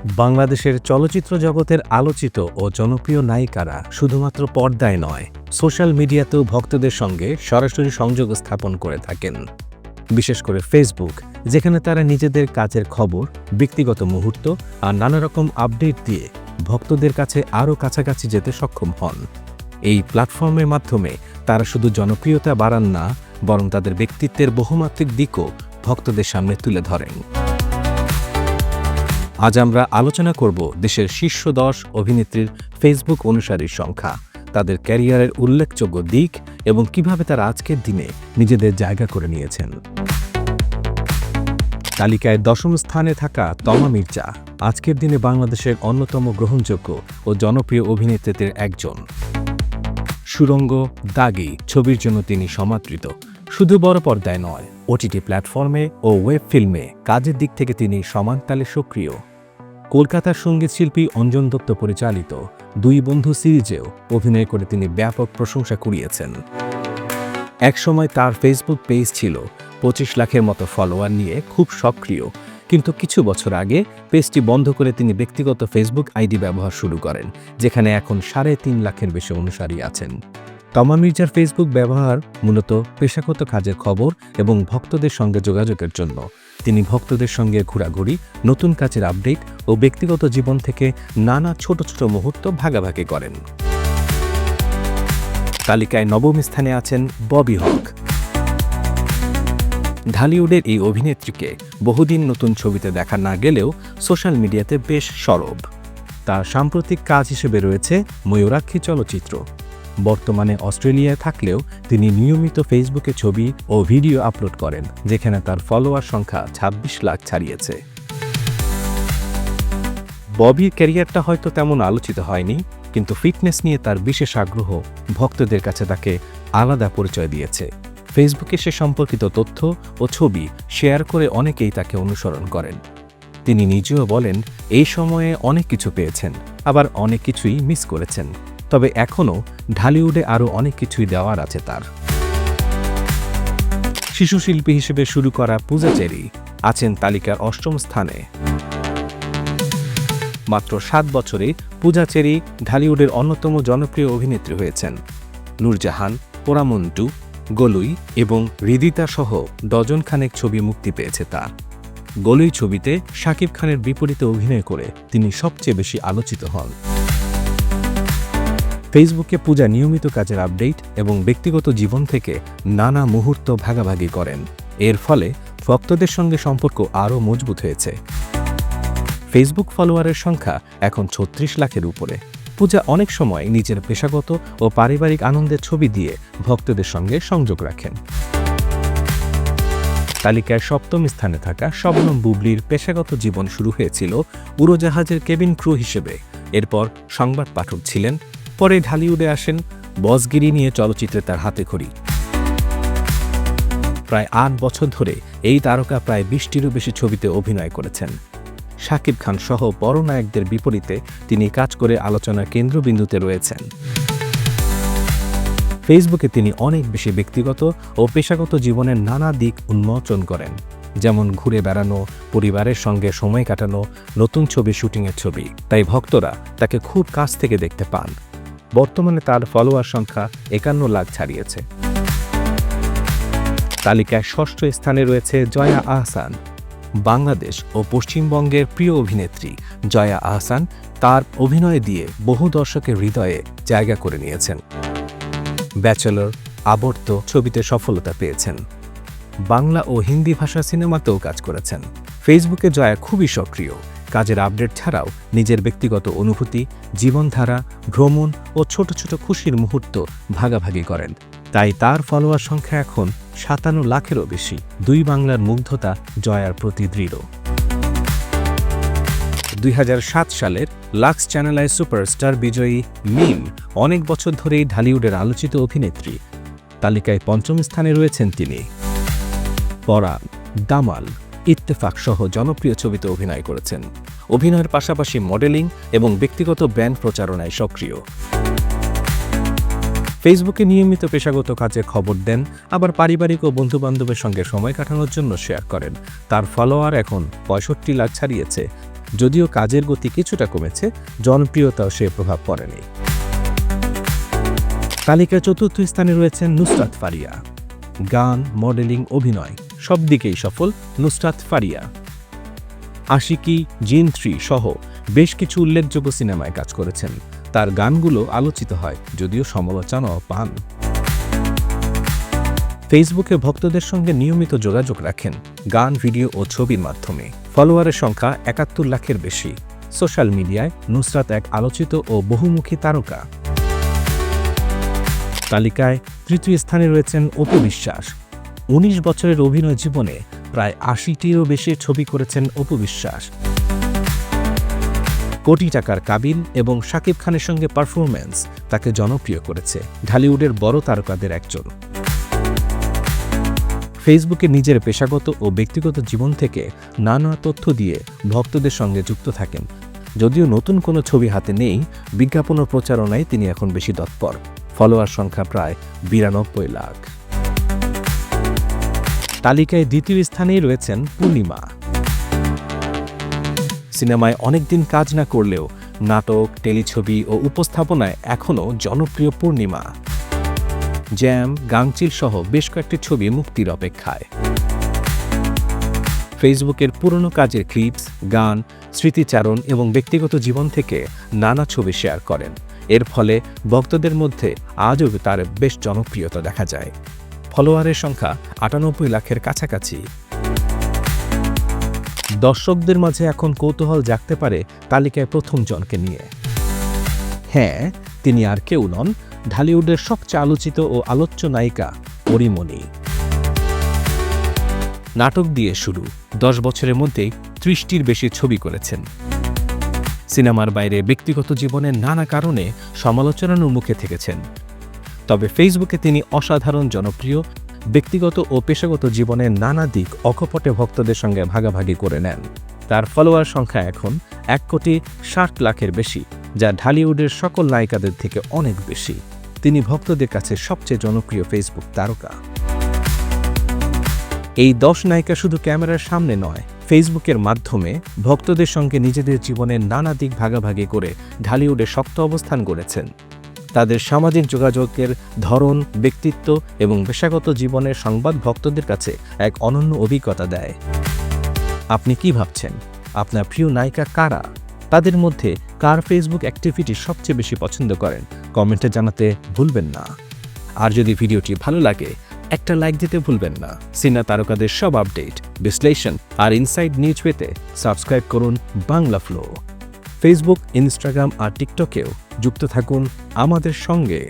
বাংলাদেশের চলচ্চিত্র জগতের আলোচিত ও জনপ্রিয় নায়িকারা শুধুমাত্র পর্দায় নয়, সোশ্যাল মিডিয়াতেও ভক্তদের সঙ্গে সরাসরি সংযোগ স্থাপন করে থাকেন। বিশেষ করে ফেসবুক, যেখানে তারা নিজেদের কাজের খবর, ব্যক্তিগত মুহূর্ত আর নানা রকম আপডেট দিয়ে ভক্তদের কাছে আরও কাছাকাছি যেতে সক্ষম হন। এই প্ল্যাটফর্মের মাধ্যমে তারা শুধু জনপ্রিয়তা বাড়ান না, বরং তাদের ব্যক্তিত্বের বহুমাত্রিক দিকও ভক্তদের সামনে তুলে ধরেন। আজ আমরা আলোচনা করব দেশের শীর্ষ 10 অভিনেত্রীর ফেসবুক অনুসারীর সংখ্যা, তাদের ক্যারিয়ারের উল্লেখযোগ্য দিক এবং কিভাবে তারা আজকের দিনে নিজেদের জায়গা করে নিয়েছেন। তালিকায় 10ম স্থানে থাকা তমা মির্জা আজকের দিনে বাংলাদেশের অন্যতম গ্রহণযোগ্য ও জনপ্রিয় অভিনেত্রীদের একজন। সুরঙ্গ, দাগি ছবির জন্য তিনি সমাদৃত। শুধু বড় পর্দায় নয়, ওটিটি প্ল্যাটফর্মে ও ওয়েব ফিল্মে কাজের দিক থেকে তিনি সমান তালে সক্রিয়। কলকাতার সঙ্গীত শিল্পী অঞ্জন দত্ত পরিচালিত 2 বন্ধু সিরিজেও অভিনয় করে তিনি ব্যাপক প্রশংসা কুড়িয়েছেন। একসময় তার ফেসবুক পেজ ছিল 25 লাখের মতো ফলোয়ার নিয়ে খুব সক্রিয়, কিন্তু কিছু বছর আগে পেজটি বন্ধ করে তিনি ব্যক্তিগত ফেসবুক আইডি ব্যবহার শুরু করেন, যেখানে এখন 3.5 লাখের বেশি অনুসারী আছেন। তমা মির্জার ফেসবুক ব্যবহার মূলত পেশাগত কাজের খবর এবং ভক্তদের সঙ্গে যোগাযোগের জন্য। তিনি ভক্তদের সঙ্গে ঘোরাঘুরি, নতুন কাজের আপডেট ও ব্যক্তিগত জীবন থেকে নানা ছোট ছোট মুহূর্ত ভাগাভাগি করেন। তালিকায় 9ম স্থানে আছেন ববি হক। ঢালিউডের এই অভিনেত্রীকে বহুদিন নতুন ছবিতে দেখা না গেলেও সোশ্যাল মিডিয়াতে বেশ সরব। তার সাম্প্রতিক কাজ হিসেবে রয়েছে ময়ূরাক্ষী চলচ্চিত্র। বর্তমানে অস্ট্রেলিয়ায় থাকলেও তিনি নিয়মিত ফেসবুকে ছবি ও ভিডিও আপলোড করেন, যেখানে তার ফলোয়ার সংখ্যা 26 লাখ ছাড়িয়েছে। ববির ক্যারিয়ারটা হয়তো তেমন আলোচিত হয়নি, কিন্তু ফিটনেস নিয়ে তার বিশেষ আগ্রহ ভক্তদের কাছে তাকে আলাদা পরিচয় দিয়েছে। ফেসবুকে সে সম্পর্কিত তথ্য ও ছবি শেয়ার করে অনেকেই তাকে অনুসরণ করেন। তিনি নিজেও বলেন, এই সময়ে অনেক কিছু পেয়েছেন, আবার অনেক কিছুই মিস করেছেন, তবে এখনও ঢালিউডে আরও অনেক কিছুই দেওয়ার আছে তার। শিশু শিল্পী হিসেবে শুরু করা পূজা চেরি আছেন তালিকার 8ম স্থানে। মাত্র 7 বছরে পূজা চেরি ঢালিউডের অন্যতম জনপ্রিয় অভিনেত্রী হয়েছেন। নূরজাহান, পোড়ামন্টু, গলুই এবং হৃদিতা সহ ডজনখানেক ছবি মুক্তি পেয়েছে তার। গলুই ছবিতে শাকিব খানের বিপরীতে অভিনয় করে তিনি সবচেয়ে বেশি আলোচিত হন। ফেসবুকে পূজা নিয়মিত কাজের আপডেট এবং ব্যক্তিগত জীবন থেকে নানা মুহূর্ত ভাগাভাগি করেন। এর ফলে ভক্তদের সঙ্গে সম্পর্ক আরও মজবুত হয়েছে। ফেসবুক ফলোয়ারের সংখ্যা এখন 36 লাখের উপরে। পূজা অনেক সময় নিজের পেশাগত ও পারিবারিক আনন্দের ছবি দিয়ে ভক্তদের সঙ্গে সংযোগ রাখেন। তালিকায় 7ম স্থানে থাকা শবনম বুবলির পেশাগত জীবন শুরু হয়েছিল উড়োজাহাজের কেবিন ক্রু হিসেবে। এরপর সংবাদ পাঠক ছিলেন, পরে ঢালিউডে আসেন, বসগিরি নিয়ে চলচ্চিত্রে তার হাতেখড়ি। প্রায় 8 বছর ধরে এই তারকা প্রায় 20টিরও বেশি ছবিতে অভিনয় করেছেন। শাকিব খান সহ বড় নায়কদের বিপরীতে তিনি কাজ করে আলোচনার কেন্দ্রবিন্দুতে রয়েছেন। ফেসবুকে তিনি অনেক বেশি ব্যক্তিগত ও পেশাগত জীবনের নানা দিক উন্মোচন করেন, যেমন ঘুরে বেড়ানো, পরিবারের সঙ্গে সময় কাটানো, নতুন ছবি শুটিংয়ের ছবি। তাই ভক্তরা তাকে খুব কাছ থেকে দেখতে পান। বর্তমানে তার ফলোয়ার সংখ্যা 51 লাখ ছাড়িয়েছে। তালিকায় 6ষ্ঠ স্থানে রয়েছে জয়া আহসান। বাংলাদেশ ও পশ্চিমবঙ্গের প্রিয় অভিনেত্রী জয়া আহসান তার অভিনয় দিয়ে বহু দর্শকের হৃদয়ে জায়গা করে নিয়েছেন। ব্যাচেলর, আবর্ত ছবিতে সফলতা পেয়েছেন। বাংলা ও হিন্দি ভাষা সিনেমাতেও কাজ করেছেন। ফেসবুকে জয়া খুবই সক্রিয়। কাজের আপডেট ছাড়াও নিজের ব্যক্তিগত অনুভূতি, জীবনধারা, ভ্রমণ ও ছোট ছোট খুশির মুহূর্ত ভাগাভাগি করেন। তাই তার ফলোয়ার সংখ্যা এখন 57 লাখেরও বেশি। 2 বাংলার মুগ্ধতা জয়ার প্রতি দৃঢ়। 2007 সালের লাক্স চ্যানেল আই সুপারস্টার বিজয়ী মিম অনেক বছর ধরেই ঢালিউডের আলোচিত অভিনেত্রী। তালিকায় 5ম স্থানে রয়েছেন তিনি। পরাণ, দামাল, ইত্তেফাক সহ জনপ্রিয় ছবিতে অভিনয় করেছেন। অভিনয়ের পাশাপাশি মডেলিং এবং ব্যক্তিগত ব্র্যান্ড প্রচারণায় সক্রিয়। ফেসবুকে নিয়মিত পেশাগত কাজের খবর দেন, আবার পারিবারিক ও বন্ধুবান্ধবের সঙ্গে সময় কাটানোর জন্য শেয়ার করেন। তার ফলোয়ার এখন 65 লাখ ছাড়িয়েছে। যদিও কাজের গতি কিছুটা কমেছে, জনপ্রিয়তাও সে প্রভাব পড়েনি। তালিকায় ৪র্থ স্থানে রয়েছেন নুসরাত ফারিয়া। গান, মডেলিং, অভিনয় সব দিকেই সফল নুসরাত ফারিয়া। আশিকি, জিন 3 সহ বেশ কিছু উল্লেখযোগ্য সিনেমায় কাজ করেছেন। তার গানগুলো আলোচিত হয়, যদিও সমালোচনাও পান। ফেসবুকে ভক্তদের সঙ্গে নিয়মিত যোগাযোগ রাখেন গান, ভিডিও ও ছবির মাধ্যমে। ফলোয়ারের সংখ্যা ৭১ লাখের বেশি। সোশ্যাল মিডিয়ায় নুসরাত এক আলোচিত ও বহুমুখী তারকা। তালিকায় ৩য় স্থানে রয়েছেন অপু বিশ্বাস। ১৯ বছরের অভিনয় জীবনে প্রায় ৮০টিরও বেশি ছবি করেছেন অপু বিশ্বাস। কোটি টাকার কাবিল এবং শাকিব খানের সঙ্গে পারফরম্যান্স তাকে জনপ্রিয় করেছে। ঢালিউডের বড় তারকাদের একজন। ফেসবুকে নিজের পেশাগত ও ব্যক্তিগত জীবন থেকে নানা তথ্য দিয়ে ভক্তদের সঙ্গে যুক্ত থাকেন। যদিও নতুন কোনো ছবি হাতে নেই, বিজ্ঞাপন ও প্রচারণায় তিনি এখন বেশি তৎপর। ফলোয়ার সংখ্যা প্রায় ৯২ লাখ। তালিকায় ২য় স্থানেই রয়েছেন পূর্ণিমা। সিনেমায় অনেকদিন কাজ না করলেও নাটক, টেলিছবি ও উপস্থাপনায় এখনও জনপ্রিয় পূর্ণিমা। জ্যাম, গাংচিল সহ বেশ কয়েকটি ছবি মুক্তির অপেক্ষায়। ফেসবুকের পুরনো কাজের ক্লিপস, গান, স্মৃতিচারণ এবং ব্যক্তিগত জীবন থেকে নানা ছবি শেয়ার করেন। এর ফলে ভক্তদের মধ্যে আজও তার বেশ জনপ্রিয়তা দেখা যায়। ফলোয়ারের সংখ্যা ৯৮ লাখের কাছাকাছি। দর্শকদের মাঝে এখন কৌতূহল জাগতে পারে তালিকায় প্রথম জনকে নিয়ে। হ্যাঁ, তিনি আর কেউ নন, ঢালিউডের সবচেয়ে আলোচিত ও আলোচ্য নায়িকা পরীমণি। নাটক দিয়ে শুরু, ১০ বছরের মধ্যেই ৩০টির বেশি ছবি করেছেন। সিনেমার বাইরে ব্যক্তিগত জীবনের নানা কারণে সমালোচনার মুখে থেকেছেন। তবে ফেসবুকে তিনি অসাধারণ জনপ্রিয়। ব্যক্তিগত ও পেশাগত জীবনের নানা দিক অকপটে ভক্তদের সঙ্গে ভাগাভাগি করে নেন। তার ফলোয়ার সংখ্যা এখন ১,৬০,০০,০০০ বেশি, যা ঢালিউডের সকল নায়িকাদের থেকে অনেক বেশি। তিনি ভক্তদের কাছে সবচেয়ে জনপ্রিয় ফেসবুক তারকা। এই ১০ নায়িকা শুধু ক্যামেরার সামনে নয়, ফেসবুকের মাধ্যমে ভক্তদের সঙ্গে নিজেদের জীবনের নানা দিক ভাগাভাগি করে ঢালিউডে শক্ত অবস্থান গড়েছেন। তাদের সামাজিক যোগাযোগের ধরন, ব্যক্তিত্ব এবং পেশাগত জীবনের সংবাদ ভক্তদের কাছে এক অনন্য অভিজ্ঞতা দেয়। আপনি কি ভাবছেন? আপনার প্রিয় নায়িকা কারা? তাদের মধ্যে কার ফেসবুক অ্যাক্টিভিটি সবচেয়ে বেশি পছন্দ করেন? কমেন্টে জানাতে ভুলবেন না। আর যদি ভিডিওটি ভালো লাগে, একটা লাইক দিতে ভুলবেন না। সিনেমা তারকাদের সব আপডেট, বিশ্লেষণ আর ইনসাইড নিউজ পেতে সাবস্ক্রাইব করুন বাংলা ফ্লো। ফেসবুক, ইনস্টাগ্রাম আর টিকটকেও যুক্ত থাকুন আমাদের সঙ্গে।